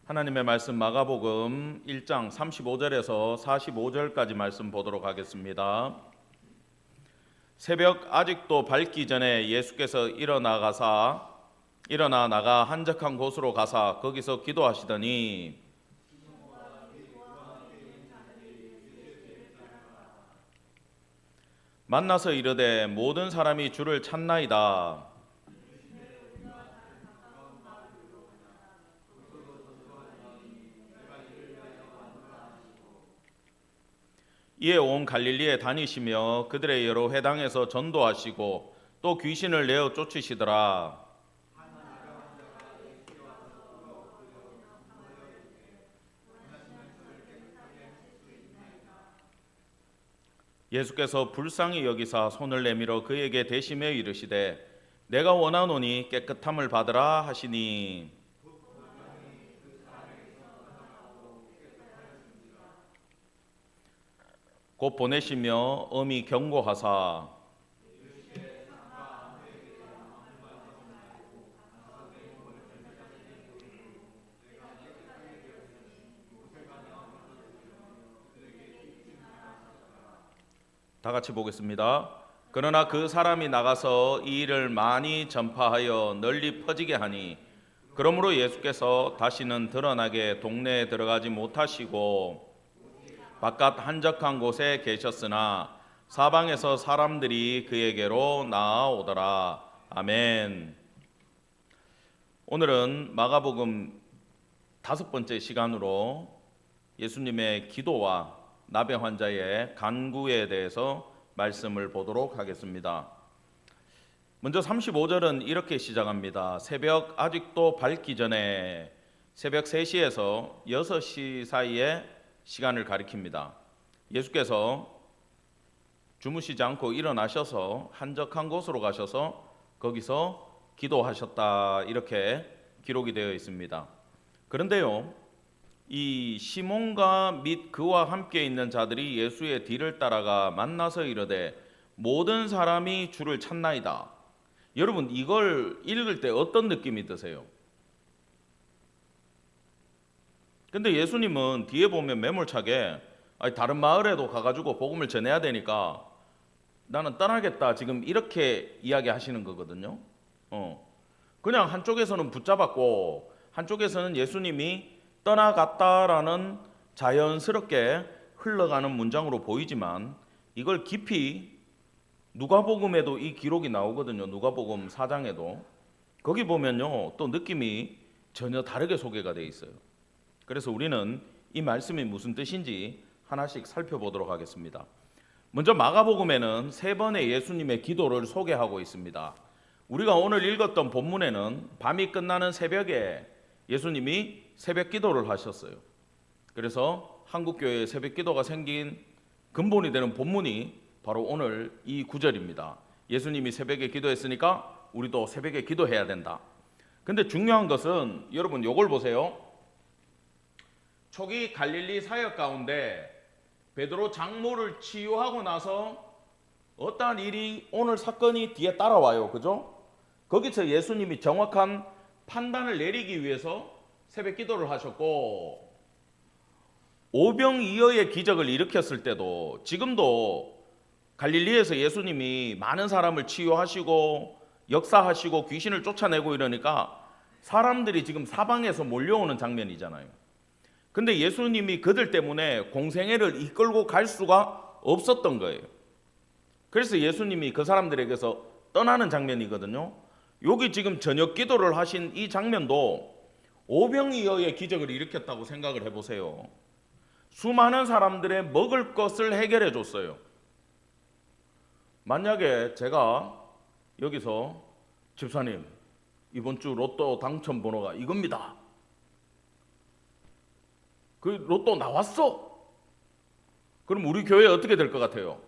하나님의 말씀 마가복음 1장 35절에서 45절까지 말씀 보도록 하겠습니다. 새벽 아직도 밝기 전에 예수께서 일어나 나가 한적한 곳으로 가사 거기서 기도하시더니 만나서 이르되 모든 사람이 주를 찾나이다. 이에 온 갈릴리에 다니시며 그들의 여러 회당에서 전도하시고 또 귀신을 내어 쫓으시더라. 예수께서 불쌍히 여기사 손을 내밀어 그에게 대시며 이르시되 내가 원하노니 깨끗함을 받으라 하시니 곧 보내시며 엄히 경고하사 다 같이 보겠습니다. 그러나 그 사람이 나가서 이 일을 많이 전파하여 널리 퍼지게 하니 그러므로 예수께서 다시는 드러나게 동네에 들어가지 못하시고 바깥 한적한 곳에 계셨으나 사방에서 사람들이 그에게로 나아오더라. 아멘. 오늘은 마가복음 5번째 시간으로 예수님의 기도와 나병 환자의 간구에 대해서 말씀을 보도록 하겠습니다. 먼저 35절은 이렇게 시작합니다. 새벽 아직도 밝기 전에, 새벽 3시에서 6시 사이에 시간을 가리킵니다. 예수께서 주무시지 않고 일어나셔서 한적한 곳으로 가셔서 거기서 기도하셨다, 이렇게 기록이 되어 있습니다. 그런데요, 이 시몬과 및 그와 함께 있는 자들이 예수의 뒤를 따라가 만나서 이르되 모든 사람이 주를 찾나이다. 여러분, 이걸 읽을 때 어떤 느낌이 드세요? 근데 예수님은 뒤에 보면 매몰차게 다른 마을에도 가가지고 복음을 전해야 되니까 나는 떠나겠다, 지금 이렇게 이야기하시는 거거든요. 그냥 한쪽에서는 붙잡았고 한쪽에서는 예수님이 떠나갔다라는 자연스럽게 흘러가는 문장으로 보이지만 이걸 깊이 누가복음에도 이 기록이 나오거든요. 누가복음 4장에도 거기 보면요, 또 느낌이 전혀 다르게 소개가 되어 있어요. 그래서 우리는 이 말씀이 무슨 뜻인지 하나씩 살펴보도록 하겠습니다. 먼저 마가복음에는 3번의 예수님의 기도를 소개하고 있습니다. 우리가 오늘 읽었던 본문에는 밤이 끝나는 새벽에 예수님이 새벽 기도를 하셨어요. 그래서 한국교회의 새벽 기도가 생긴 근본이 되는 본문이 바로 오늘 이 구절입니다. 예수님이 새벽에 기도했으니까 우리도 새벽에 기도해야 된다. 근데 중요한 것은 여러분 요걸 보세요. 초기 갈릴리 사역 가운데 베드로 장모를 치유하고 나서 어떠한 일이, 오늘 사건이 뒤에 따라와요. 그죠? 거기서 예수님이 정확한 판단을 내리기 위해서 새벽 기도를 하셨고, 오병이어의 기적을 일으켰을 때도 지금도 갈릴리에서 예수님이 많은 사람을 치유하시고 역사하시고 귀신을 쫓아내고 이러니까 사람들이 지금 사방에서 몰려오는 장면이잖아요. 근데 예수님이 그들 때문에 공생애를 이끌고 갈 수가 없었던 거예요. 그래서 예수님이 그 사람들에게서 떠나는 장면이거든요. 여기 지금 저녁 기도를 하신 이 장면도 오병이어의 기적을 일으켰다고 생각을 해보세요. 수많은 사람들의 먹을 것을 해결해 줬어요. 만약에 제가 여기서 집사님, 이번 주 로또 당첨 번호가 이겁니다. 그 로또 나왔어. 그럼 우리 교회 어떻게 될 것 같아요?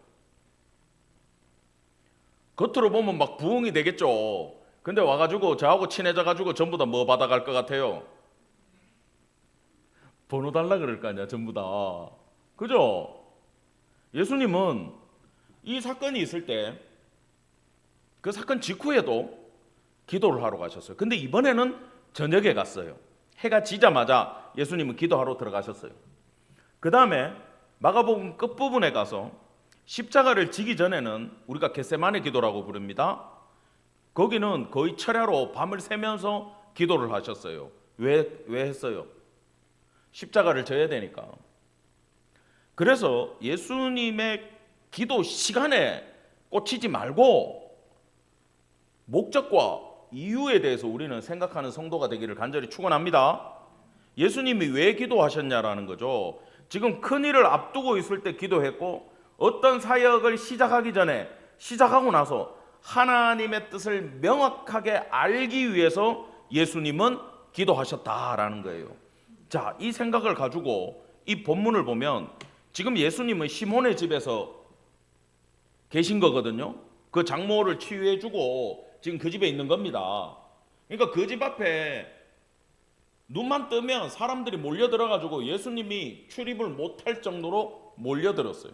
겉으로 보면 막 부흥이 되겠죠. 근데 와가지고 저하고 친해져가지고 전부 다 뭐 받아갈 것 같아요? 번호 달라 그럴 거 아니야, 전부 다. 그죠? 예수님은 이 사건이 있을 때 그 사건 직후에도 기도를 하러 가셨어요. 근데 이번에는 저녁에 갔어요. 해가 지자마자 예수님은 기도하러 들어가셨어요. 그 다음에 마가복음 끝부분에 가서 십자가를 지기 전에는 우리가 겟세마네 기도라고 부릅니다. 거기는 거의 철야로 밤을 새면서 기도를 하셨어요. 왜 했어요? 십자가를 져야 되니까. 그래서 예수님의 기도 시간에 꽂히지 말고 목적과 이유에 대해서 우리는 생각하는 성도가 되기를 간절히 축원합니다. 예수님이 왜 기도하셨냐라는 거죠. 지금 큰일을 앞두고 있을 때 기도했고, 어떤 사역을 시작하기 전에, 시작하고 나서 하나님의 뜻을 명확하게 알기 위해서 예수님은 기도하셨다라는 거예요. 자, 이 생각을 가지고 이 본문을 보면 지금 예수님은 시몬의 집에서 계신 거거든요. 그 장모를 치유해주고 지금 그 집에 있는 겁니다. 그러니까 그 집 앞에 눈만 뜨면 사람들이 몰려들어가지고 예수님이 출입을 못할 정도로 몰려들었어요.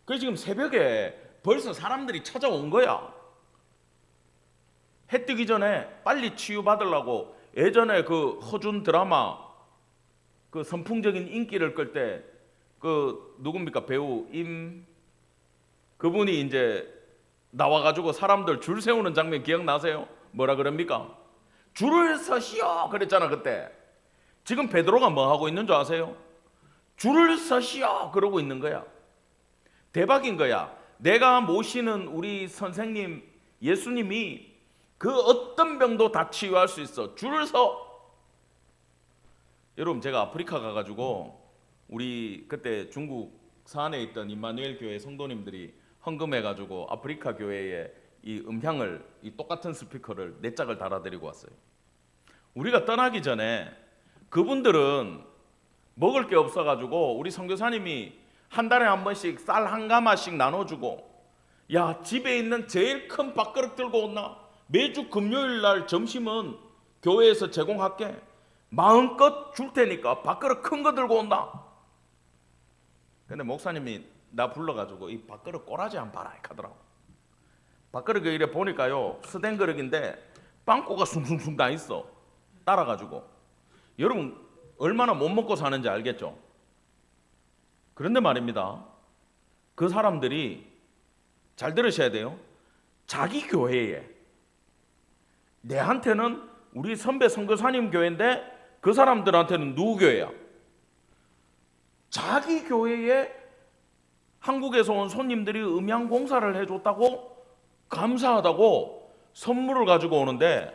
그래서 지금 새벽에 벌써 사람들이 찾아온 거야. 해 뜨기 전에 빨리 치유받으려고. 예전에 그 허준 드라마 그 선풍적인 인기를 끌 때 그 누굽니까, 배우 그분이 이제 나와가지고 사람들 줄 세우는 장면 기억나세요? 뭐라 그럽니까? 줄을 서시오 그랬잖아 그때. 지금 베드로가 뭐 하고 있는 줄 아세요? 줄을 서시오 그러고 있는 거야. 대박인 거야. 내가 모시는 우리 선생님 예수님이 그 어떤 병도 다 치유할 수 있어. 줄을 서. 여러분, 제가 아프리카 가가지고 우리 그때 중국 서안에 있던 임마누엘 교회 성도님들이 헌금해가지고 아프리카 교회에 이 음향을, 이 똑같은 스피커를 4짝을 달아드리고 왔어요. 우리가 떠나기 전에 그분들은 먹을 게 없어가지고 우리 선교사님이 한 달에 한 번씩 쌀 한 가마씩 나눠주고, 야, 집에 있는 제일 큰 밥그릇 들고 온나? 매주 금요일 날 점심은 교회에서 제공할게. 마음껏 줄 테니까 밥그릇 큰 거 들고 온다. 근데 목사님이 나 불러가지고 이 밥그릇 꼬라지 한 봐라 하더라고. 밥그릇 이래 보니까요, 스텐 그릇인데 빵꾸가 숭숭숭 다 있어. 따라가지고. 여러분 얼마나 못 먹고 사는지 알겠죠? 그런데 말입니다, 그 사람들이 잘 들으셔야 돼요. 자기 교회에, 내한테는 우리 선배 선교사님 교회인데 그 사람들한테는 누구 교회야? 자기 교회에 한국에서 온 손님들이 음향 공사를 해줬다고 감사하다고 선물을 가지고 오는데,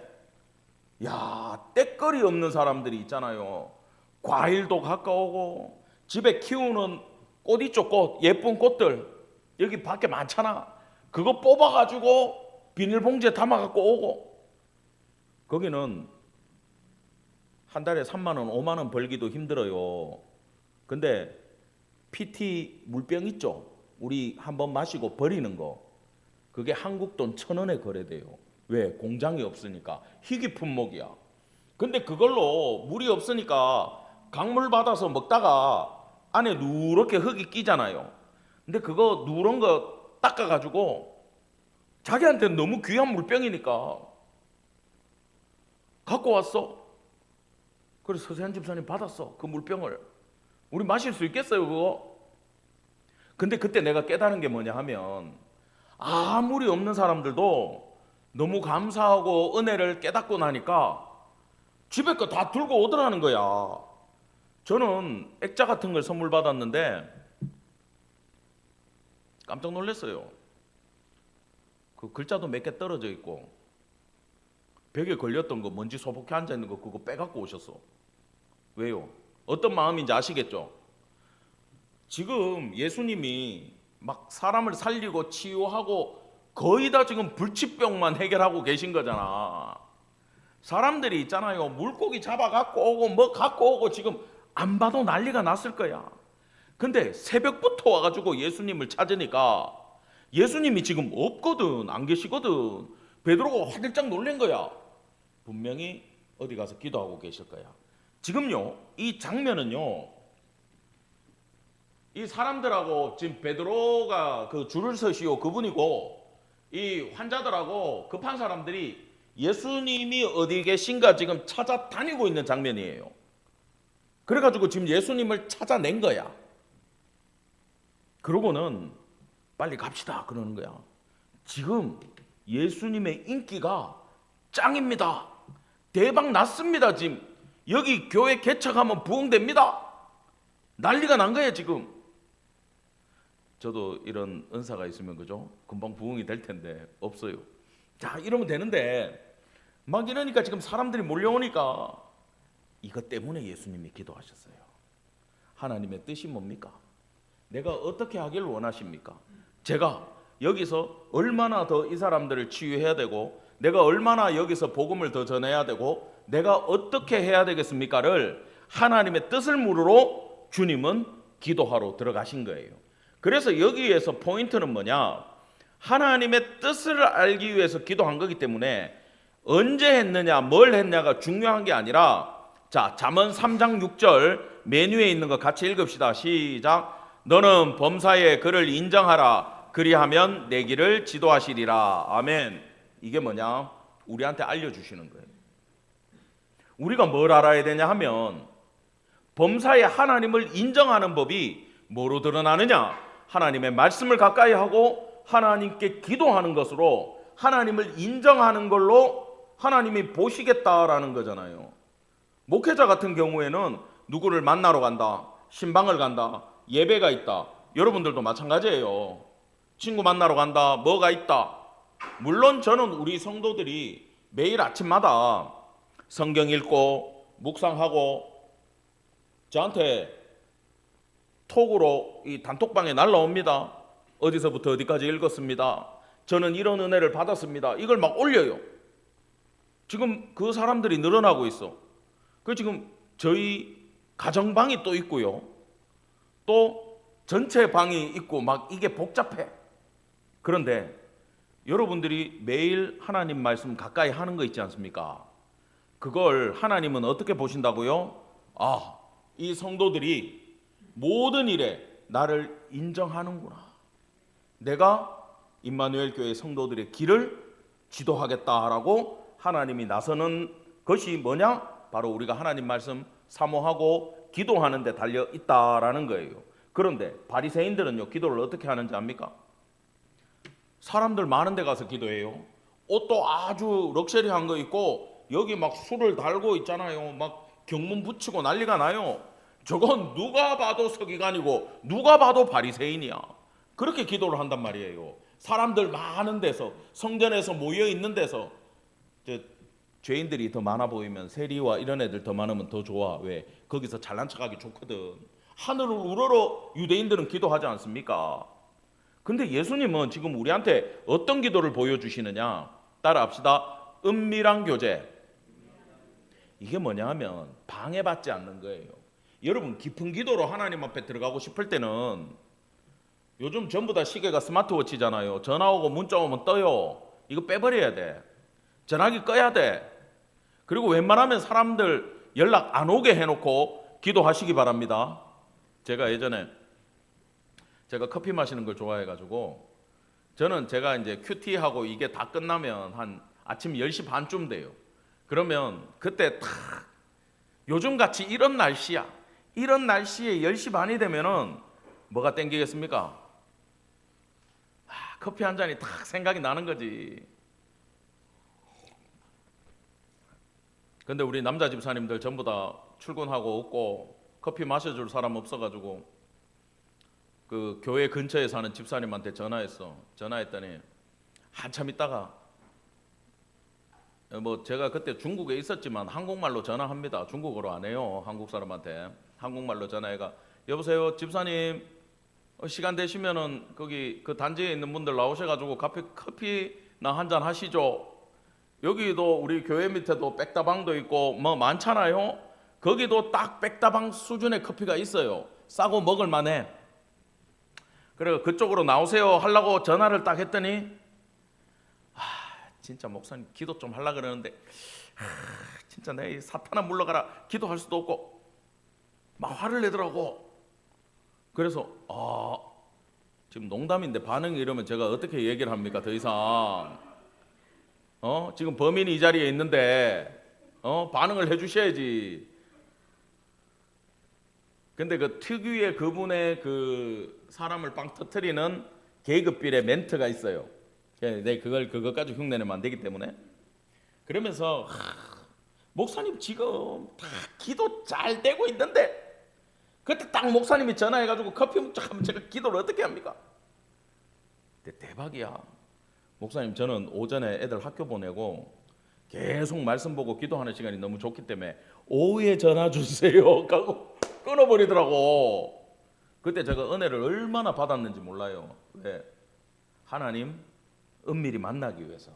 야, 때거리 없는 사람들이 있잖아요. 과일도 가까우고 집에 키우는 꽃 있죠, 꽃, 예쁜 꽃들 여기 밖에 많잖아. 그거 뽑아가지고 비닐봉지에 담아갖고 오고. 거기는 한 달에 3만 원, 5만 원 벌기도 힘들어요. 근데 PT 물병 있죠? 우리 한번 마시고 버리는 거, 그게 한국 돈 1,000원에 거래돼요. 왜? 공장이 없으니까. 희귀 품목이야. 근데 그걸로 물이 없으니까 강물 받아서 먹다가 안에 누렇게 흙이 끼잖아요. 근데 그거 누런 거 닦아가지고 자기한테는 너무 귀한 물병이니까 갖고 왔어. 그래서 서세한 집사님 받았어. 그 물병을. 우리 마실 수 있겠어요 그거? 근데 그때 내가 깨달은 게 뭐냐 하면, 아무리 없는 사람들도 너무 감사하고 은혜를 깨닫고 나니까 집에 거 다 들고 오더라는 거야. 저는 액자 같은 걸 선물 받았는데 깜짝 놀랐어요. 그 글자도 몇 개 떨어져 있고 벽에 걸렸던 거, 먼지 소복해 앉아 있는 거, 그거 빼갖고 오셨어. 왜요? 어떤 마음인지 아시겠죠? 지금 예수님이 막 사람을 살리고 치유하고 거의 다 지금 불치병만 해결하고 계신 거잖아. 사람들이 있잖아요, 물고기 잡아 갖고 오고 뭐 갖고 오고 지금 안 봐도 난리가 났을 거야. 근데 새벽부터 와가지고 예수님을 찾으니까 예수님이 지금 없거든, 안 계시거든. 베드로가 화들짝 놀란 거야. 분명히 어디 가서 기도하고 계실 거야. 지금요, 이 장면은요, 이 사람들하고 지금 베드로가 그 줄을 서시오 그분이고, 이 환자들하고 급한 사람들이 예수님이 어디 계신가 지금 찾아다니고 있는 장면이에요. 그래가지고 지금 예수님을 찾아낸 거야. 그러고는 빨리 갑시다 그러는 거야. 지금 예수님의 인기가 짱입니다. 대박 났습니다. 지금 여기 교회 개척하면 부흥됩니다. 난리가 난 거예요 지금. 저도 이런 은사가 있으면 그죠? 금방 부흥이 될 텐데 없어요. 자, 이러면 되는데 막 이러니까 지금 사람들이 몰려오니까 이것 때문에 예수님이 기도하셨어요. 하나님의 뜻이 뭡니까? 내가 어떻게 하길 원하십니까? 제가 여기서 얼마나 더 이 사람들을 치유해야 되고, 내가 얼마나 여기서 복음을 더 전해야 되고, 내가 어떻게 해야 되겠습니까를 하나님의 뜻을 물으러 주님은 기도하러 들어가신 거예요. 그래서 여기에서 포인트는 뭐냐? 하나님의 뜻을 알기 위해서 기도한 거기 때문에 언제 했느냐, 뭘 했냐가 중요한 게 아니라, 자, 잠언 3장 6절 맨 위에 있는 거 같이 읽읍시다. 시작. 너는 범사에 그를 인정하라. 그리하면 내 길을 지도하시리라. 아멘. 이게 뭐냐? 우리한테 알려주시는 거예요. 우리가 뭘 알아야 되냐 하면, 범사에 하나님을 인정하는 법이 뭐로 드러나느냐? 하나님의 말씀을 가까이 하고 하나님께 기도하는 것으로 하나님을 인정하는 걸로 하나님이 보시겠다라는 거잖아요. 목회자 같은 경우에는 누구를 만나러 간다, 신방을 간다, 예배가 있다. 여러분들도 마찬가지예요. 친구 만나러 간다, 뭐가 있다. 물론 저는 우리 성도들이 매일 아침마다 성경 읽고 묵상하고 저한테 톡으로 이 단톡방에 날라옵니다. 어디서부터 어디까지 읽었습니다. 저는 이런 은혜를 받았습니다. 이걸 막 올려요. 지금 그 사람들이 늘어나고 있어. 그 지금 저희 가정방이 또 있고요. 또 전체 방이 있고 막 이게 복잡해. 그런데 여러분들이 매일 하나님 말씀 가까이 하는 거 있지 않습니까? 그걸 하나님은 어떻게 보신다고요? 아, 이 성도들이 모든 일에 나를 인정하는구나. 내가 임마누엘 교회 성도들의 길을 지도하겠다라고 하나님이 나서는 것이 뭐냐? 바로 우리가 하나님 말씀 사모하고 기도하는 데 달려 있다라는 거예요. 그런데 바리새인들은요, 기도를 어떻게 하는지 압니까? 사람들 많은 데 가서 기도해요. 옷도 아주 럭셔리한 거 입고 여기 막 술을 달고 있잖아요. 막 경문 붙이고 난리가 나요. 저건 누가 봐도 서기관이고 누가 봐도 바리새인이야. 그렇게 기도를 한단 말이에요. 사람들 많은 데서, 성전에서 모여 있는 데서. 죄인들이 더 많아 보이면, 세리와 이런 애들 더 많으면 더 좋아. 왜? 거기서 잘난 척하기 좋거든. 하늘을 우러러 유대인들은 기도하지 않습니까? 근데 예수님은 지금 우리한테 어떤 기도를 보여주시느냐? 따라합시다. 은밀한 교제. 이게 뭐냐 하면 방해받지 않는 거예요. 여러분, 깊은 기도로 하나님 앞에 들어가고 싶을 때는, 요즘 전부 다 시계가 스마트워치잖아요. 전화 오고 문자 오면 떠요. 이거 빼버려야 돼. 전화기 꺼야 돼. 그리고 웬만하면 사람들 연락 안 오게 해놓고 기도하시기 바랍니다. 제가 예전에 제가 커피 마시는 걸 좋아해가지고, 저는 제가 이제 큐티하고 이게 다 끝나면 한 아침 10시 반쯤 돼요. 그러면 그때 탁, 요즘 같이 이런 날씨야. 이런 날씨에 10시 반이 되면은 뭐가 땡기겠습니까? 커피 한 잔이 탁 생각이 나는 거지. 근데 우리 남자 집사님들 전부 다 출근하고 없고 커피 마셔줄 사람 없어가지고 그 교회 근처에 사는 집사님한테 전화했어. 전화했더니 한참 있다가, 뭐 제가 그때 중국에 있었지만 한국말로 전화합니다. 중국어로 안 해요. 한국 사람한테 한국말로 전화해가, 여보세요 집사님, 시간 되시면은 거기 그 단지에 있는 분들 나오셔가지고 커피나 한잔 하시죠. 여기도 우리 교회 밑에도 백다방도 있고 뭐 많잖아요. 거기도 딱 백다방 수준의 커피가 있어요. 싸고 먹을 만해. 그래 그쪽으로 나오세요 하려고 전화를 딱 했더니, 진짜 목사님 기도 좀 하려고 그러는데 진짜 내 사탄아 물러가라 기도할 수도 없고 막 화를 내더라고. 그래서 지금 농담인데 반응이 이러면 제가 어떻게 얘기를 합니까? 더 이상 지금 범인이 이 자리에 있는데 반응을 해주셔야지. 근데 그 특유의 그분의 그 사람을 빵 터트리는 계급빌의 멘트가 있어요. 내 그것까지 흉내내면 안 되기 때문에. 그러면서 목사님 지금 다 기도 잘 되고 있는데, 그때 딱 목사님이 전화해가지고 커피 먹자 하면 제가 기도를 어떻게 합니까? 근데 대박이야. 목사님, 저는 오전에 애들 학교 보내고 계속 말씀 보고 기도하는 시간이 너무 좋기 때문에 오후에 전화 주세요 하고 끊어버리더라고. 그때 제가 은혜를 얼마나 받았는지 몰라요. 왜? 하나님 은밀히 만나기 위해서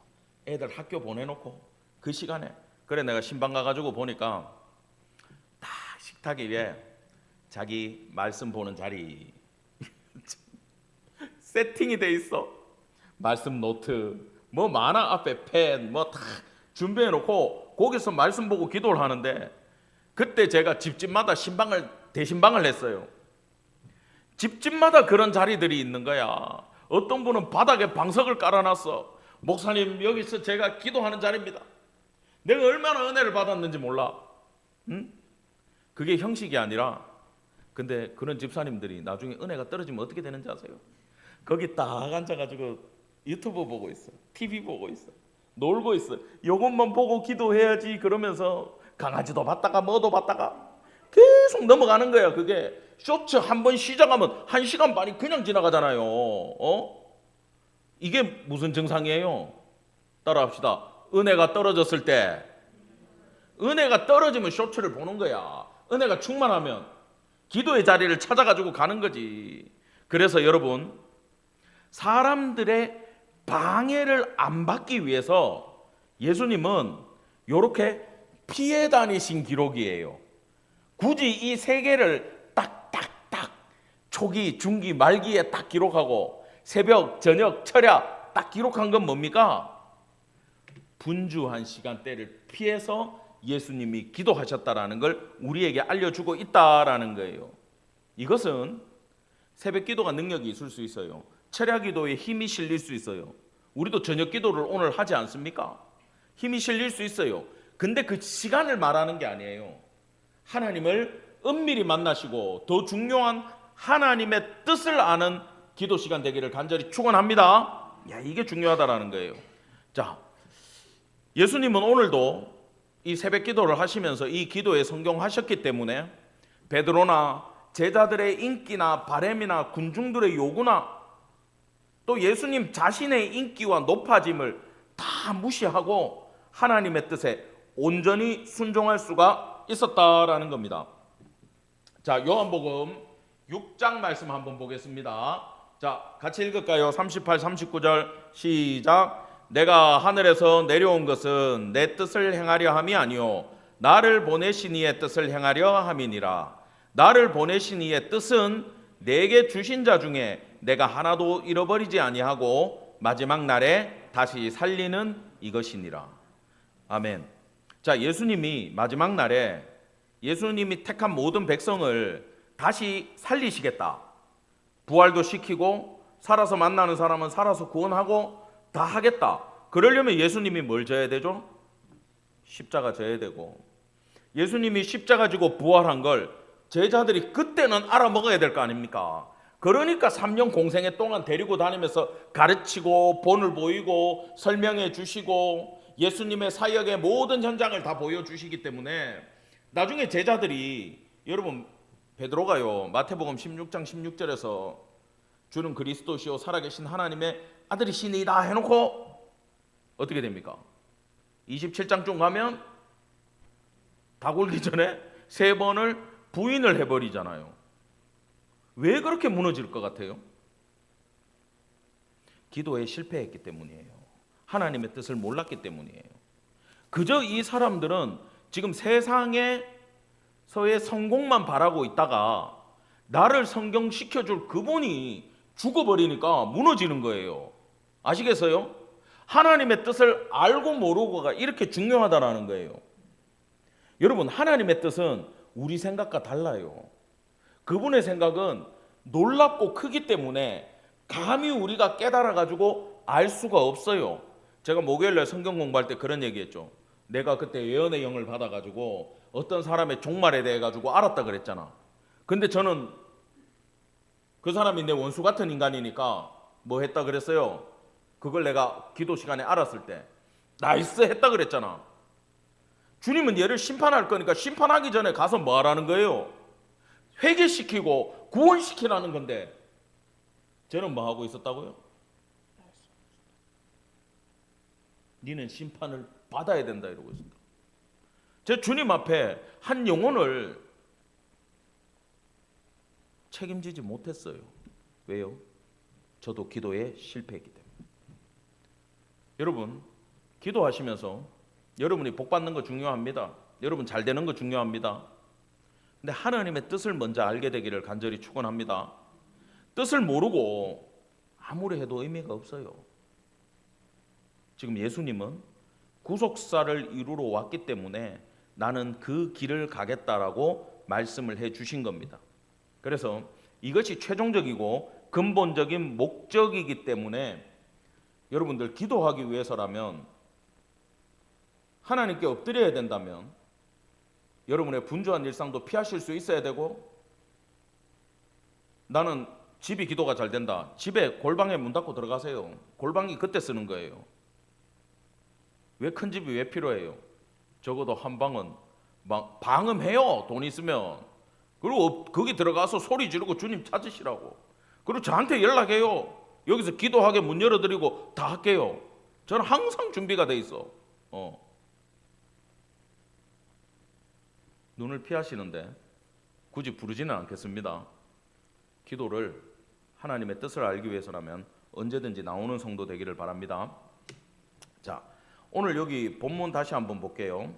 애들 학교 보내놓고 그 시간에, 그래 내가 신방 가가지고 보니까 딱 식탁 위에 자기 말씀 보는 자리 세팅이 돼 있어. 말씀 노트, 뭐 만화 앞에 펜, 뭐 다 준비해 놓고 거기서 말씀 보고 기도를 하는데, 그때 제가 집집마다 대신방을 했어요. 집집마다 그런 자리들이 있는 거야. 어떤 분은 바닥에 방석을 깔아놨어. 목사님, 여기서 제가 기도하는 자리입니다. 내가 얼마나 은혜를 받았는지 몰라. 응? 그게 형식이 아니라, 근데 그런 집사님들이 나중에 은혜가 떨어지면 어떻게 되는지 아세요? 거기 딱 앉아가지고 유튜브 보고 있어, TV 보고 있어, 놀고 있어. 요것만 보고 기도해야지 그러면서 강아지도 봤다가 뭐도 봤다가 계속 넘어가는 거야. 그게 쇼츠 한 번 시작하면 1시간 반이 그냥 지나가잖아요. 이게 무슨 증상이에요? 따라합시다. 은혜가 떨어졌을 때, 은혜가 떨어지면 쇼츠를 보는 거야. 은혜가 충만하면 기도의 자리를 찾아가지고 가는 거지. 그래서 여러분, 사람들의 방해를 안 받기 위해서 예수님은 이렇게 피해 다니신 기록이에요. 굳이 이 세 개를 딱딱딱 초기, 중기, 말기에 딱 기록하고 새벽, 저녁, 철야 딱 기록한 건 뭡니까? 분주한 시간대를 피해서 예수님이 기도하셨다라는 걸 우리에게 알려주고 있다라는 거예요. 이것은 새벽 기도가 능력이 있을 수 있어요. 철야 기도에 힘이 실릴 수 있어요. 우리도 저녁 기도를 오늘 하지 않습니까? 힘이 실릴 수 있어요. 근데 그 시간을 말하는 게 아니에요. 하나님을 은밀히 만나시고 더 중요한 하나님의 뜻을 아는 기도 시간 되기를 간절히 축원합니다. 야, 이게 중요하다라는 거예요. 자, 예수님은 오늘도 이 새벽 기도를 하시면서 이 기도에 성경하셨기 때문에 베드로나 제자들의 인기나 바램이나 군중들의 요구나 또 예수님 자신의 인기와 높아짐을 다 무시하고 하나님의 뜻에 온전히 순종할 수가 있었다라는 겁니다. 자, 요한복음 6장 말씀 한번 보겠습니다. 자, 같이 읽을까요? 38, 39절 시작. 내가 하늘에서 내려온 것은 내 뜻을 행하려 함이 아니요 나를 보내신 이의 뜻을 행하려 함이니라. 나를 보내신 이의 뜻은 내게 주신 자 중에 내가 하나도 잃어버리지 아니하고 마지막 날에 다시 살리는 이것이니라. 아멘. 자, 예수님이 마지막 날에 예수님이 택한 모든 백성을 다시 살리시겠다. 부활도 시키고 살아서 만나는 사람은 살아서 구원하고 다 하겠다. 그러려면 예수님이 뭘 져야 되죠? 십자가 져야 되고, 예수님이 십자가 지고 부활한 걸 제자들이 그때는 알아먹어야 될 거 아닙니까? 그러니까 3년 공생애 동안 데리고 다니면서 가르치고 본을 보이고 설명해 주시고 예수님의 사역의 모든 현장을 다 보여주시기 때문에 나중에 제자들이, 여러분 베드로가요 마태복음 16장 16절에서 주는 그리스도시요 살아계신 하나님의 아들이시니이다 해놓고 어떻게 됩니까? 27장쯤 가면 닭 울기 전에 3번을 부인을 해버리잖아요. 왜 그렇게 무너질 것 같아요? 기도에 실패했기 때문이에요. 하나님의 뜻을 몰랐기 때문이에요. 그저 이 사람들은 지금 세상에서의 성공만 바라고 있다가 나를 성경시켜줄 그분이 죽어버리니까 무너지는 거예요. 아시겠어요? 하나님의 뜻을 알고 모르고가 이렇게 중요하다라는 거예요. 여러분, 하나님의 뜻은 우리 생각과 달라요. 그분의 생각은 놀랍고 크기 때문에 감히 우리가 깨달아가지고 알 수가 없어요. 제가 목요일날 성경 공부할 때 그런 얘기했죠. 내가 그때 예언의 영을 받아가지고 어떤 사람의 종말에 대해 가지고 알았다 그랬잖아. 근데 저는 그 사람이 내 원수 같은 인간이니까 뭐 했다 그랬어요? 그걸 내가 기도 시간에 알았을 때 나이스 했다 그랬잖아. 주님은 얘를 심판할 거니까 심판하기 전에 가서 뭐 하라는 거예요? 회개시키고 구원시키라는 건데 저는 뭐 하고 있었다고요? 니는 심판을 받아야 된다 이러고 있습니다. 제 주님 앞에 한 영혼을 책임지지 못했어요. 왜요? 저도 기도에 실패했기 때문에. 여러분, 기도하시면서 여러분이 복 받는 거 중요합니다. 여러분 잘 되는 거 중요합니다. 근데 하나님의 뜻을 먼저 알게 되기를 간절히 축원합니다. 뜻을 모르고 아무리 해도 의미가 없어요. 지금 예수님은 구속사를 이루러 왔기 때문에 나는 그 길을 가겠다라고 말씀을 해 주신 겁니다. 그래서 이것이 최종적이고 근본적인 목적이기 때문에 여러분들 기도하기 위해서라면 하나님께 엎드려야 된다면 여러분의 분주한 일상도 피하실 수 있어야 되고 나는 집이 기도가 잘 된다. 집에 골방에 문 닫고 들어가세요. 골방이 그때 쓰는 거예요. 왜 큰 집이 왜 필요해요? 적어도 한 방은 방음해요. 돈 있으면. 그리고 거기 들어가서 소리 지르고 주님 찾으시라고. 그리고 저한테 연락해요. 여기서 기도하게 문 열어드리고 다 할게요. 저는 항상 준비가 돼 있어. 눈을 피하시는데 굳이 부르지는 않겠습니다. 기도를 하나님의 뜻을 알기 위해서라면 언제든지 나오는 성도 되기를 바랍니다. 자, 오늘 여기 본문 다시 한번 볼게요.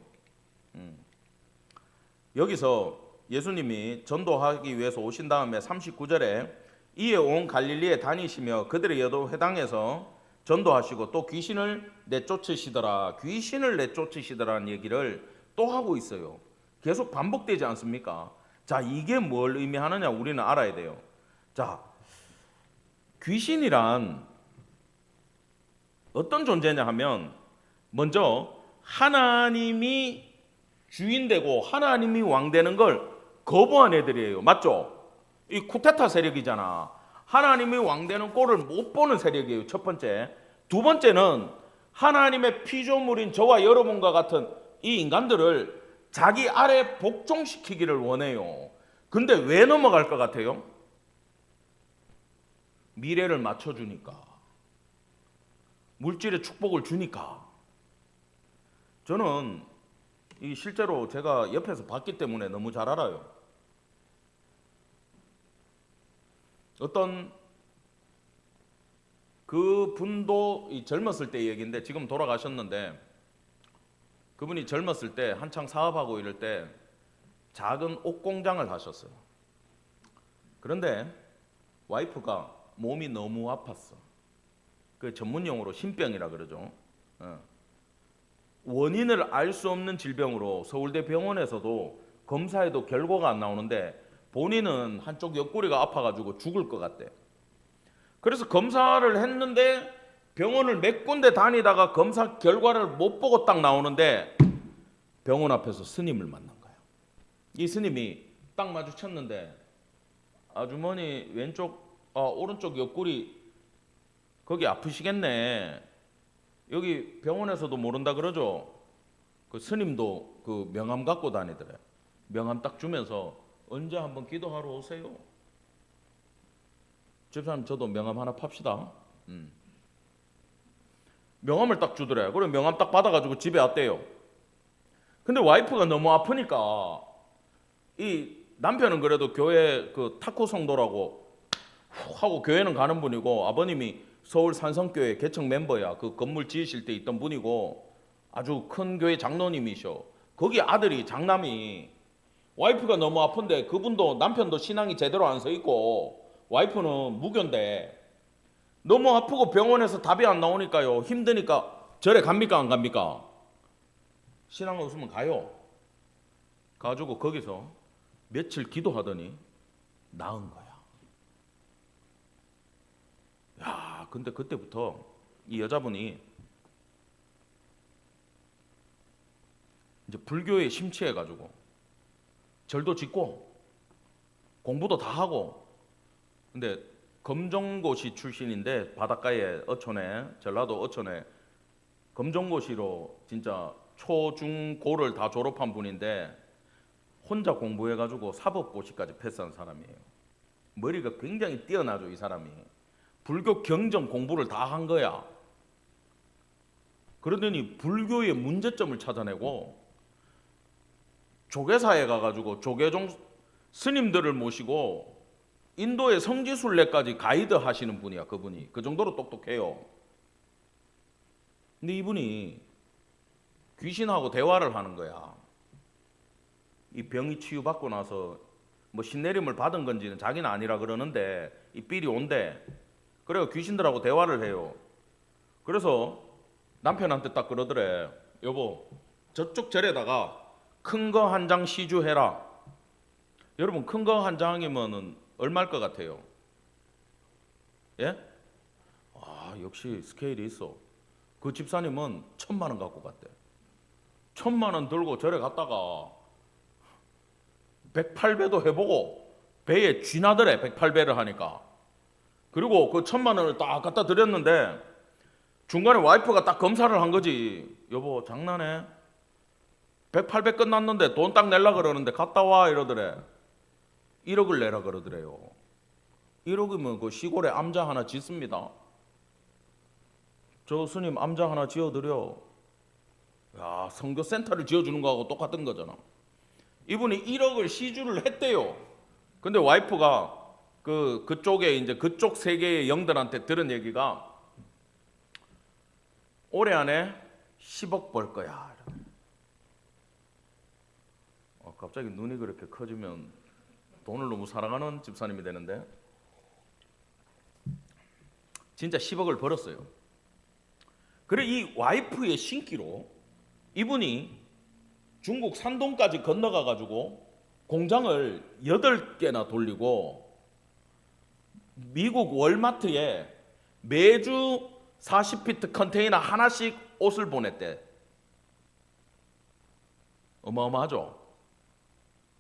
여기서 예수님이 전도하기 위해서 오신 다음에 39절에 이에 온 갈릴리에 다니시며 그들의 여도 회당에서 전도하시고 또 귀신을 내쫓으시더라. 귀신을 내쫓으시더라는 얘기를 또 하고 있어요. 계속 반복되지 않습니까? 자, 이게 뭘 의미하느냐 우리는 알아야 돼요. 자, 귀신이란 어떤 존재냐 하면 먼저 하나님이 주인되고 하나님이 왕되는 걸 거부한 애들이에요. 맞죠? 이 쿠데타 세력이잖아. 하나님이 왕되는 꼴을 못 보는 세력이에요. 첫 번째. 두 번째는 하나님의 피조물인 저와 여러분과 같은 이 인간들을 자기 아래 복종시키기를 원해요. 근데 왜 넘어갈 것 같아요? 미래를 맞춰주니까. 물질의 축복을 주니까. 저는 이 실제로 제가 옆에서 봤기 때문에 너무 잘 알아요. 어떤 그 분도 젊었을 때 얘기인데 지금 돌아가셨는데 그분이 젊었을 때 한창 사업하고 이럴 때 작은 옷 공장을 하셨어요. 그런데 와이프가 몸이 너무 아팠어. 그 전문용어로 신병이라 그러죠. 원인을 알 수 없는 질병으로 서울대 병원에서도 검사해도 결과가 안 나오는데 본인은 한쪽 옆구리가 아파가지고 죽을 것 같대. 그래서 검사를 했는데 병원을 몇 군데 다니다가 검사 결과를 못 보고 딱 나오는데 병원 앞에서 스님을 만난 거야. 이 스님이 딱 마주쳤는데 아주머니 오른쪽 옆구리 거기 아프시겠네. 여기 병원에서도 모른다 그러죠. 그 스님도 그 명함 갖고 다니더래. 명함 딱 주면서 언제 한번 기도하러 오세요. 집사님 저도 명함 하나 팝시다. 명함을 딱 주더래. 그래 명함 딱 받아가지고 집에 왔대요. 근데 와이프가 너무 아프니까 이 남편은 그래도 교회 그 타코 성도라고 하고 교회는 가는 분이고 아버님이 서울 산성교회 개척 멤버야. 그 건물 지으실 때 있던 분이고 아주 큰 교회 장로님이셔. 거기 아들이 장남이 와이프가 너무 아픈데 그분도 남편도 신앙이 제대로 안 서 있고 와이프는 무교인데 너무 아프고 병원에서 답이 안 나오니까요. 힘드니까 절에 갑니까 안 갑니까? 신앙 없으면 가요. 가지고 거기서 며칠 기도하더니 나은 거야. 야, 근데 그때부터 이 여자분이 이제 불교에 심취해가지고 절도 짓고 공부도 다 하고. 근데 검정고시 출신인데 바닷가에 어촌에 전라도 어촌에 검정고시로 진짜 초, 중, 고를 다 졸업한 분인데 혼자 공부해가지고 사법고시까지 패스한 사람이에요. 머리가 굉장히 뛰어나죠, 이 사람이. 불교 경전 공부를 다 한 거야. 그러더니 불교의 문제점을 찾아내고 조계사에 가가지고 조계종 스님들을 모시고 인도의 성지순례까지 가이드 하시는 분이야, 그분이. 그 정도로 똑똑해요. 근데 이분이 귀신하고 대화를 하는 거야. 이 병이 치유받고 나서 뭐 신내림을 받은 건지는 자기는 아니라 그러는데 이 삘이 온대. 그래서 귀신들하고 대화를 해요. 그래서 남편한테 딱 그러더래. 여보, 저쪽 절에다가 큰 거 한 장 시주해라. 여러분, 큰 거 한 장이면 얼마일 것 같아요? 예? 아, 역시 스케일이 있어. 그 집사님은 1,000만 원 갖고 갔대. 1,000만 원 들고 절에 갔다가 108배도 해보고 배에 쥐나더래, 108배를 하니까. 그리고 그 1,000만 원을 딱 갖다 드렸는데 중간에 와이프가 딱 검사를 한 거지. 여보, 장난해? 108배 끝났는데 돈 딱 내려 그러는데 갔다 와 이러더래. 1억을 내라 그러더래요. 1억이면 그 시골에 암자 하나 짓습니다. 저 스님 암자 하나 지어드려. 야, 선교센터를 지어주는 거하고 똑같은 거잖아. 이분이 1억을 시주를 했대요. 근데 와이프가 그쪽에 이제 그쪽 세계의 영들한테 들은 얘기가 올해 안에 10억 벌 거야. 갑자기 눈이 그렇게 커지면 돈을 너무 사랑하는 집사님이 되는데 진짜 10억을 벌었어요. 그래 이 와이프의 신기로 이분이 중국 산동까지 건너가 가지고 공장을 8개나 돌리고 미국 월마트에 매주 40피트 컨테이너 하나씩 옷을 보냈대. 어마어마하죠?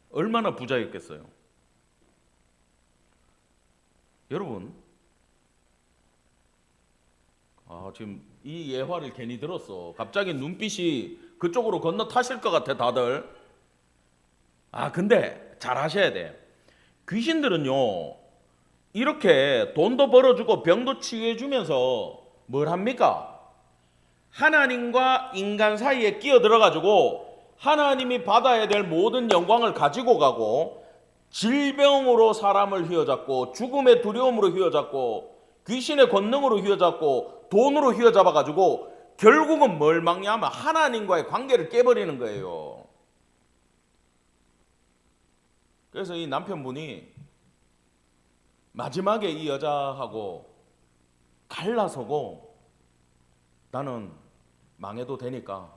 얼마나 부자였겠어요? 여러분, 지금 이 예화를 괜히 들었어. 갑자기 눈빛이 그쪽으로 건너타실 것 같아, 다들. 근데 잘 하셔야 돼. 귀신들은요, 이렇게 돈도 벌어주고 병도 치유해주면서 뭘 합니까? 하나님과 인간 사이에 끼어들어가지고 하나님이 받아야 될 모든 영광을 가지고 가고 질병으로 사람을 휘어잡고 죽음의 두려움으로 휘어잡고 귀신의 권능으로 휘어잡고 돈으로 휘어잡아가지고 결국은 뭘 막냐면 하나님과의 관계를 깨버리는 거예요. 그래서 이 남편분이 마지막에 이 여자하고 갈라서고 나는 망해도 되니까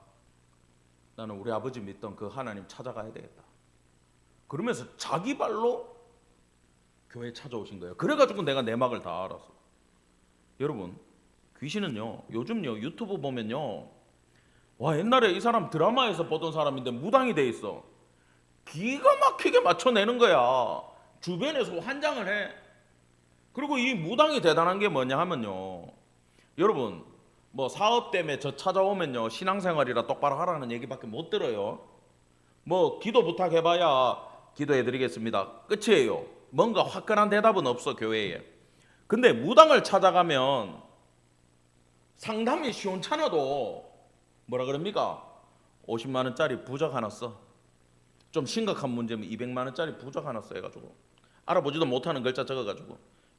나는 우리 아버지 믿던 그 하나님 찾아가야 되겠다. 그러면서 자기 발로 교회 찾아오신 거예요. 그래가지고 내가 내막을 다 알았어. 여러분, 귀신은요, 요즘요 유튜브 보면요, 와 옛날에 이 사람 드라마에서 보던 사람인데 무당이 돼 있어. 기가 막히게 맞춰내는 거야. 주변에서 환장을 해. 그리고 이 무당이 대단한 게 뭐냐 하면요, 여러분 뭐 사업 때문에 저 찾아오면요 신앙생활이라 똑바로 하라는 얘기밖에 못 들어요. 뭐 기도 부탁해봐야 기도해드리겠습니다, 끝이에요. 뭔가 화끈한 대답은 없어 교회에. 근데 무당을 찾아가면 상담이 시원찮아도 뭐라 그럽니까? 50만 원짜리 부적 하나 써. 좀 심각한 문제면 200만 원짜리 부적 하나 써 해가지고 알아보지도 못하는 글자 적어가지고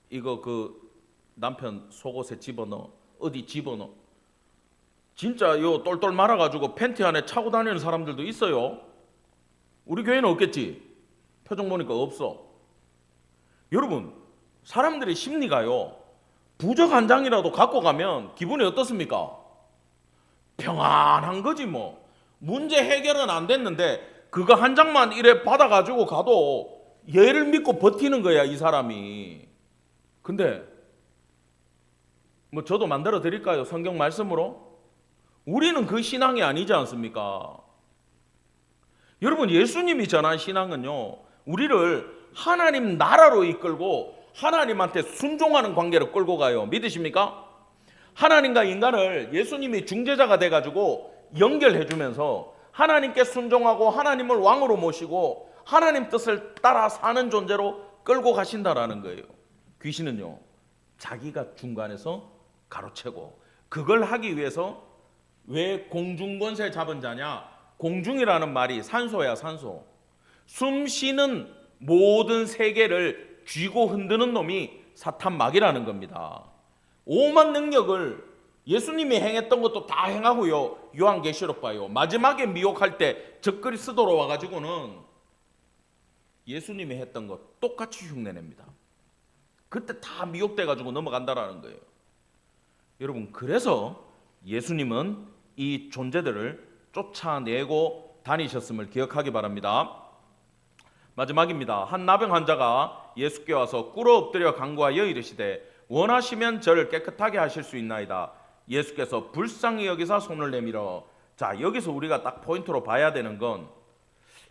이거 그 남편 속옷에 집어넣어, 어디 집어넣어. 진짜 요 똘똘 말아가지고 팬티 안에 차고 다니는 사람들도 있어요. 우리 교회는 없겠지? 표정 보니까 없어. 여러분, 사람들의 심리가요, 부적 한 장이라도 갖고 가면 기분이 어떻습니까? 평안한 거지 뭐. 문제 해결은 안 됐는데 그거 한 장만 이래 받아가지고 가도 얘를 믿고 버티는 거야 이 사람이. 근데 뭐 저도 만들어 드릴까요? 성경 말씀으로? 우리는 그 신앙이 아니지 않습니까? 여러분, 예수님이 전한 신앙은요, 우리를 하나님 나라로 이끌고 하나님한테 순종하는 관계로 끌고 가요. 믿으십니까? 하나님과 인간을 예수님이 중재자가 돼가지고 연결해 주면서 하나님께 순종하고 하나님을 왕으로 모시고 하나님 뜻을 따라 사는 존재로 끌고 가신다라는 거예요. 귀신은요, 자기가 중간에서 가로채고, 그걸 하기 위해서 왜 공중권세 잡은 자냐? 공중이라는 말이 산소야, 산소. 숨 쉬는 모든 세계를 쥐고 흔드는 놈이 사탄 마귀라는 겁니다. 오만 능력을 예수님이 행했던 것도 다 행하고요. 요한계시록 봐요. 마지막에 미혹할 때 적그리스도로 와가지고는 예수님이 했던 것 똑같이 흉내냅니다. 그때 다 미혹돼가지고 넘어간다라는 거예요. 여러분, 그래서 예수님은 이 존재들을 쫓아내고 다니셨음을 기억하기 바랍니다. 마지막입니다. 한 나병 환자가 예수께 와서 꿇어 엎드려 간구하여 이르시되 원하시면 저를 깨끗하게 하실 수 있나이다. 예수께서 불쌍히 여기사 손을 내밀어. 자, 여기서 우리가 딱 포인트로 봐야 되는 건,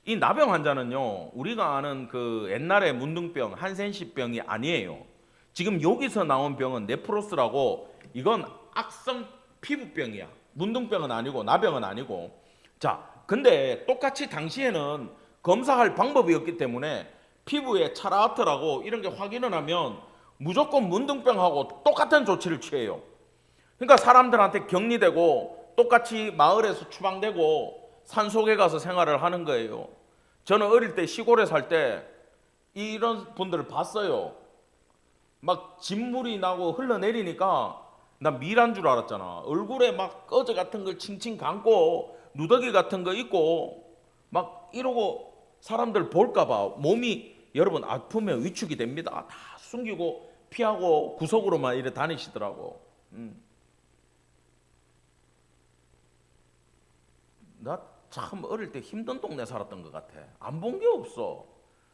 이 나병 환자는요, 우리가 아는 그 옛날의 문둥병, 한센시병이 아니에요. 지금 여기서 나온 병은 네프로스라고, 이건 악성 피부병이야. 문둥병은 아니고 나병은 아니고. 자, 근데 똑같이 당시에는 검사할 방법이 없기 때문에 피부에 차라트라고 이런 게 확인을 하면 무조건 문둥병하고 똑같은 조치를 취해요. 그러니까 사람들한테 격리되고 똑같이 마을에서 추방되고 산속에 가서 생활을 하는 거예요. 저는 어릴 때 시골에 살 때 이런 분들을 봤어요. 막 진물이 나고 흘러내리니까 나 밀한 줄 알았잖아. 얼굴에 막 꺼져 같은 걸 칭칭 감고 누더기 같은 거 입고 막 이러고 사람들 볼까 봐 몸이, 여러분, 아프면 위축이 됩니다. 다 숨기고 피하고 구석으로만 이래 다니시더라고. 나 참 어릴 때 힘든 동네 살았던 것 같아. 안 본 게 없어.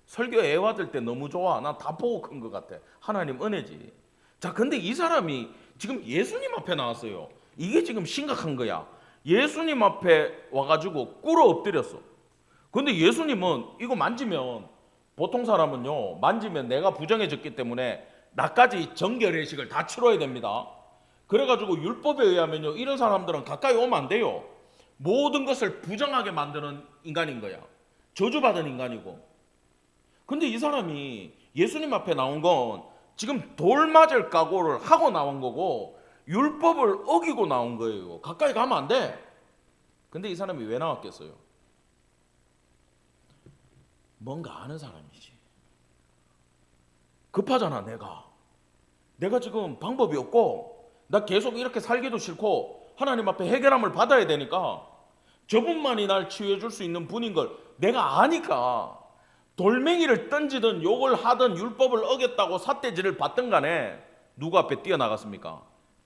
설교 애와들 때 너무 좋아. 나 다 보고 큰 것 같아. 하나님 은혜지. 자, 근데 이 사람이 지금 예수님 앞에 나왔어요. 이게 지금 심각한 거야. 예수님 앞에 와가지고 꿇어 엎드렸어. 근데 예수님은 이거 만지면, 보통 사람은요, 만지면 내가 부정해졌기 때문에 나까지 정결의식을 다 치러야 됩니다. 그래가지고 율법에 의하면요, 이런 사람들은 가까이 오면 안 돼요. 모든 것을 부정하게 만드는 인간인 거야. 저주받은 인간이고. 근데 이 사람이 예수님 앞에 나온 건 지금 돌 맞을 각오를 하고 나온 거고 율법을 어기고 나온 거예요. 가까이 가면 안 돼. 근데 이 사람이 왜 나왔겠어요? 뭔가 아는 사람이지. 급하잖아. 내가 지금 방법이 없고 나 계속 이렇게 살기도 싫고 하나님 앞에 해결함을 받아야 되니까 저분만이 날 치유해 줄 수 있는 분인 걸 내가 아니까, 돌멩이를 던지든 욕을 하든 율법을 어겼다고 삿대질을 받든 간에 누구 앞에 뛰어나갔습니까?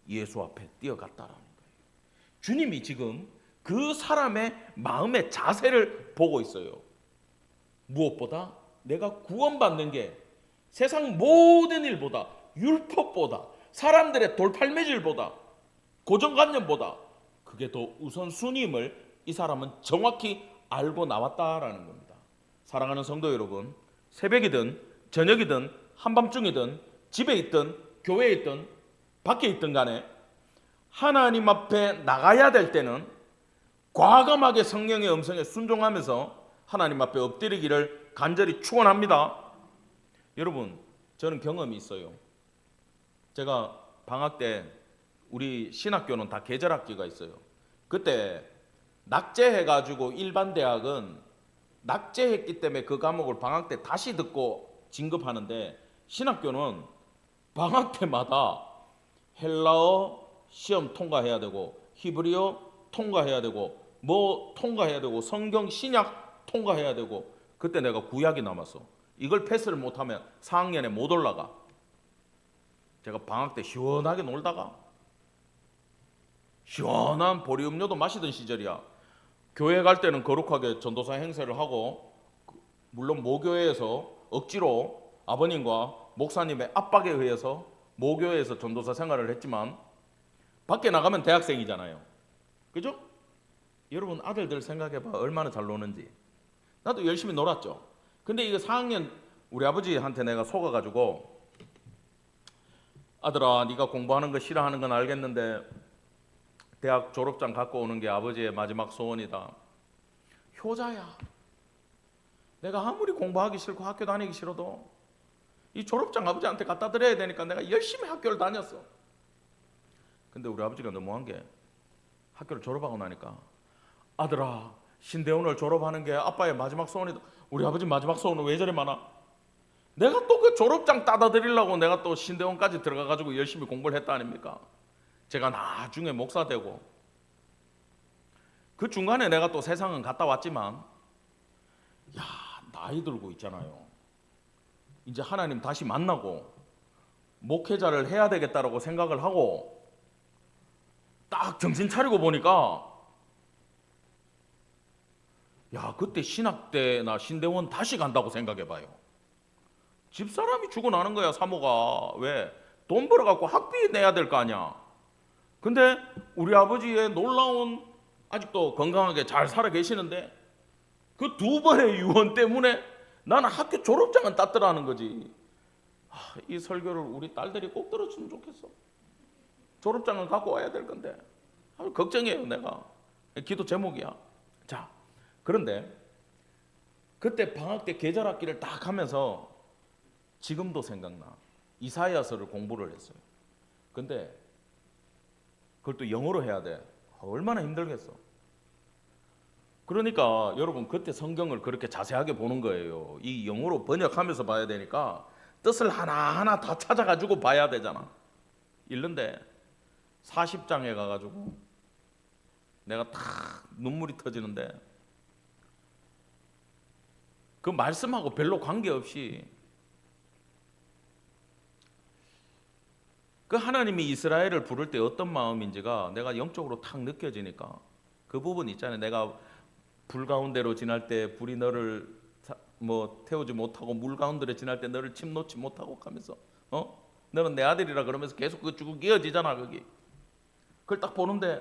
예수 앞에 뛰어갔다라는 거예요. 주님이 지금 그 사람의 마음의 자세를 보고 있어요. 무엇보다 내가 구원받는 게 세상 모든 일보다, 율법보다, 사람들의 돌팔매질보다, 고정관념보다 그게 더 우선순위임을 이 사람은 정확히 알고 나왔다라는 겁니다. 사랑하는 성도 여러분, 새벽이든 저녁이든 한밤중이든 집에 있든 교회에 있든 밖에 있든 간에 하나님 앞에 나가야 될 때는 과감하게 성령의 음성에 순종하면서 하나님 앞에 엎드리기를 간절히 축원합니다. 여러분, 저는 경험이 있어요. 제가 방학 때 우리 신학교는 다 계절학기가 있어요. 그때 낙제해가지고 일반 대학은 낙제했기 때문에 그 과목을 방학 때 다시 듣고 진급하는데, 신학교는 방학 때마다 헬라어 시험 통과해야 되고 히브리어 통과해야 되고 뭐 통과해야 되고 성경 신약 통과해야 되고. 그때 내가 구약이 남았어. 이걸 패스를 못하면 4학년에 못 올라가. 제가 방학 때 시원하게 놀다가 시원한 보리음료도 마시던 시절이야. 교회 갈 때는 거룩하게 전도사 행세를 하고, 물론 모교회에서 억지로 아버님과 목사님의 압박에 의해서 모교회에서 전도사 생활을 했지만 밖에 나가면 대학생이잖아요. 그죠? 여러분 아들들 생각해봐. 얼마나 잘 노는지. 나도 열심히 놀았죠. 근데 이거 4학년 우리 아버지한테 내가 속아가지고 아들아, 네가 공부하는 거 싫어하는 건 알겠는데 대학 졸업장 갖고 오는 게 아버지의 마지막 소원이다. 효자야. 내가 아무리 공부하기 싫고 학교 다니기 싫어도 이 졸업장 아버지한테 갖다 드려야 되니까 내가 열심히 학교를 다녔어. 근데 우리 아버지가 너무한 게 학교를 졸업하고 나니까 아들아, 신대원을 졸업하는 게 아빠의 마지막 소원이다. 우리 아버지 마지막 소원은 왜 저리 많아? 내가 또 그 졸업장 따다 드리려고 내가 또 신대원까지 들어가가지고 열심히 공부를 했다 아닙니까? 제가 나중에 목사 되고 그 중간에 내가 또 세상은 갔다 왔지만 야, 나이 들고 있잖아요. 이제 하나님 다시 만나고 목회자를 해야 되겠다라고 생각을 하고 딱 정신 차리고 보니까 야, 그때 신학대나 신대원 다시 간다고 생각해봐요. 집사람이 죽고 나는 거야, 사모가. 왜? 돈 벌어갖고 학비 내야 될 거 아니야. 근데 우리 아버지의 놀라운, 아직도 건강하게 잘 살아 계시는데 그 두 번의 유언 때문에 나는 학교 졸업장은 땄더라는 거지. 이 설교를 우리 딸들이 꼭 들었으면 좋겠어. 졸업장은 갖고 와야 될 건데 걱정이에요. 내가 기도 제목이야. 자, 그런데 그때 방학 때 계절학기를 딱 하면서 지금도 생각나. 이사야서를 공부를 했어요. 근데 그걸 또 영어로 해야 돼. 얼마나 힘들겠어. 그러니까 여러분, 그때 성경을 그렇게 자세하게 보는 거예요. 이 영어로 번역하면서 봐야 되니까 뜻을 하나하나 다 찾아가지고 봐야 되잖아. 읽는데 40장에 가가지고 내가 탁 눈물이 터지는데 그 말씀하고 별로 관계없이 그 하나님이 이스라엘을 부를 때 어떤 마음인지가 내가 영적으로 탁 느껴지니까 그 부분 있잖아요. 내가 불 가운데로 지날 때 불이 너를 태우지 못하고 물 가운데로 지날 때 너를 침 놓지 못하고 하면서 너는 내 아들이라 그러면서 계속 그 쭉 이어지잖아. 거기 그걸 딱 보는데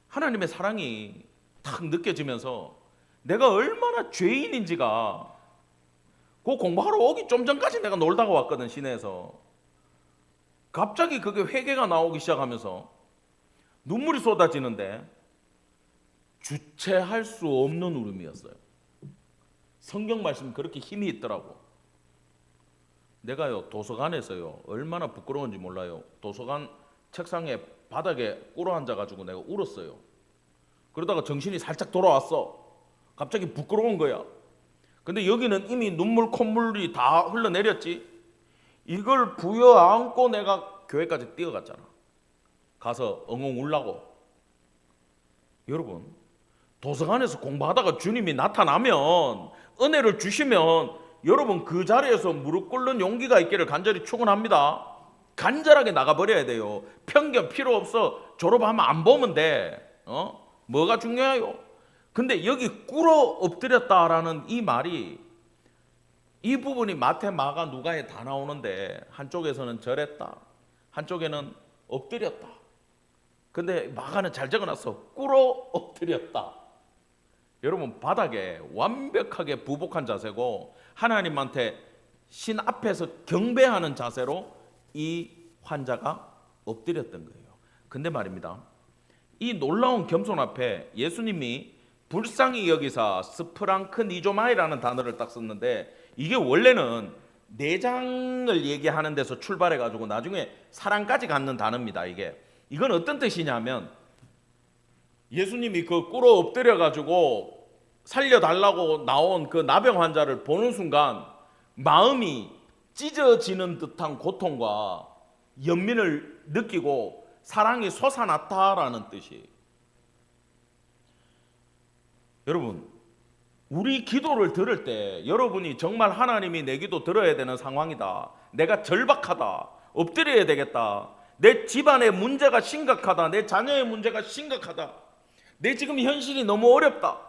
하나님의 사랑이 탁 느껴지면서 내가 얼마나 죄인인지가 그 공부하러 오기 좀 전까지 내가 놀다가 왔거든. 시내에서 갑자기 그게 회개가 나오기 시작하면서 눈물이 쏟아지는데 주체할 수 없는 울음이었어요. 성경 말씀 그렇게 힘이 있더라고. 내가요, 도서관에서요 얼마나 부끄러운지 몰라요. 도서관 책상에 바닥에 꿇어 앉아가지고 내가 울었어요. 그러다가 정신이 살짝 돌아왔어. 갑자기 부끄러운 거야. 근데 여기는 이미 눈물 콧물이 다 흘러내렸지. 이걸 부여안고 내가 교회까지 뛰어갔잖아. 가서 엉엉 울라고. 여러분, 도서관에서 공부하다가 주님이 나타나면, 은혜를 주시면 여러분 그 자리에서 무릎 꿇는 용기가 있기를 간절히 축원합니다. 간절하게 나가버려야 돼요. 편견 필요 없어. 졸업하면 안 보면 돼. 뭐가 중요해요? 근데 여기 꿇어 엎드렸다라는 이 말이, 이 부분이 마태, 마가, 누가에 다 나오는데 한쪽에서는 절했다, 한쪽에는 엎드렸다. 근데 마가는 잘 적어놨어. 꿇어 엎드렸다. 여러분, 바닥에 완벽하게 부복한 자세고 하나님한테 신 앞에서 경배하는 자세로 이 환자가 엎드렸던 거예요. 근데 말입니다, 이 놀라운 겸손 앞에 예수님이 불쌍히 여기사 스프랑크 니조마이라는 단어를 딱 썼는데, 이게 원래는 내장을 얘기하는 데서 출발해 가지고 나중에 사랑까지 갖는 단어입니다. 이건 어떤 뜻이냐면, 예수님이 그 꿇어 엎드려 가지고 살려달라고 나온 그 나병 환자를 보는 순간 마음이 찢어지는 듯한 고통과 연민을 느끼고 사랑이 솟아났다라는 뜻이에요. 여러분, 우리 기도를 들을 때 여러분이 정말 하나님이 내 기도 들어야 되는 상황이다, 내가 절박하다, 엎드려야 되겠다, 내 집안의 문제가 심각하다, 내 자녀의 문제가 심각하다, 내 지금 현실이 너무 어렵다,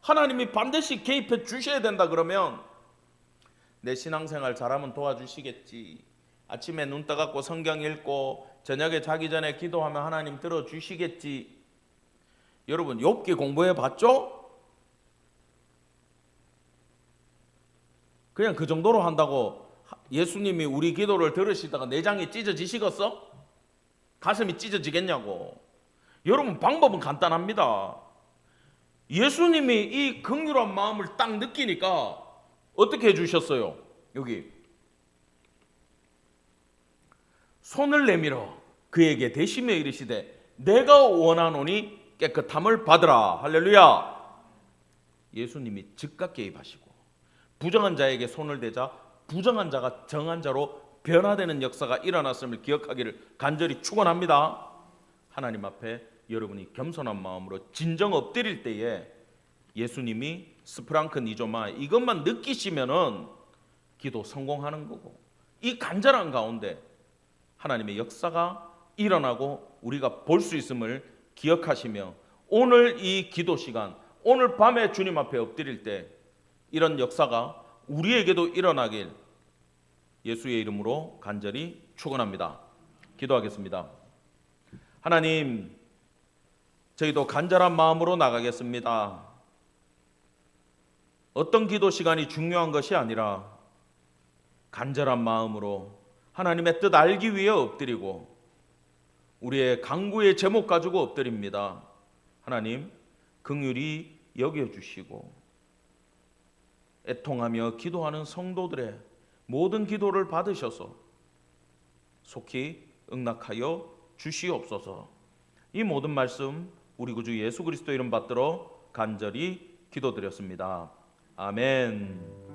하나님이 반드시 개입해 주셔야 된다, 그러면 내 신앙생활 잘하면 도와주시겠지. 아침에 눈 떠갖고 성경 읽고 저녁에 자기 전에 기도하면 하나님 들어주시겠지. 여러분, 욥기 공부해 봤죠? 그냥 그 정도로 한다고 예수님이 우리 기도를 들으시다가 내장이 찢어지시겠어? 가슴이 찢어지겠냐고. 여러분, 방법은 간단합니다. 예수님이 이 긍휼한 마음을 딱 느끼니까 어떻게 해주셨어요? 여기 손을 내밀어 그에게 대시며 이르시되 내가 원하노니 깨끗함을 받으라. 할렐루야. 예수님이 즉각 개입하시고 부정한 자에게 손을 대자 부정한 자가 정한 자로 변화되는 역사가 일어났음을 기억하기를 간절히 축원합니다. 하나님 앞에 여러분이 겸손한 마음으로 진정 엎드릴 때에 예수님이 스프랑크 니조마 이것만 느끼시면은 기도 성공하는 거고, 이 간절한 가운데 하나님의 역사가 일어나고 우리가 볼 수 있음을 기억하시며 오늘 이 기도 시간, 오늘 밤에 주님 앞에 엎드릴 때 이런 역사가 우리에게도 일어나길 예수의 이름으로 간절히 축원합니다. 기도하겠습니다. 하나님, 저희도 간절한 마음으로 나가겠습니다. 어떤 기도 시간이 중요한 것이 아니라 간절한 마음으로 하나님의 뜻 알기 위해 엎드리고 우리의 간구의 제목 가지고 엎드립니다. 하나님, 긍휼히 여겨주시고 애통하며 기도하는 성도들의 모든 기도를 받으셔서 속히 응낙하여 주시옵소서. 이 모든 말씀 우리 구주 예수 그리스도 이름 받들어 간절히 기도드렸습니다. 아멘.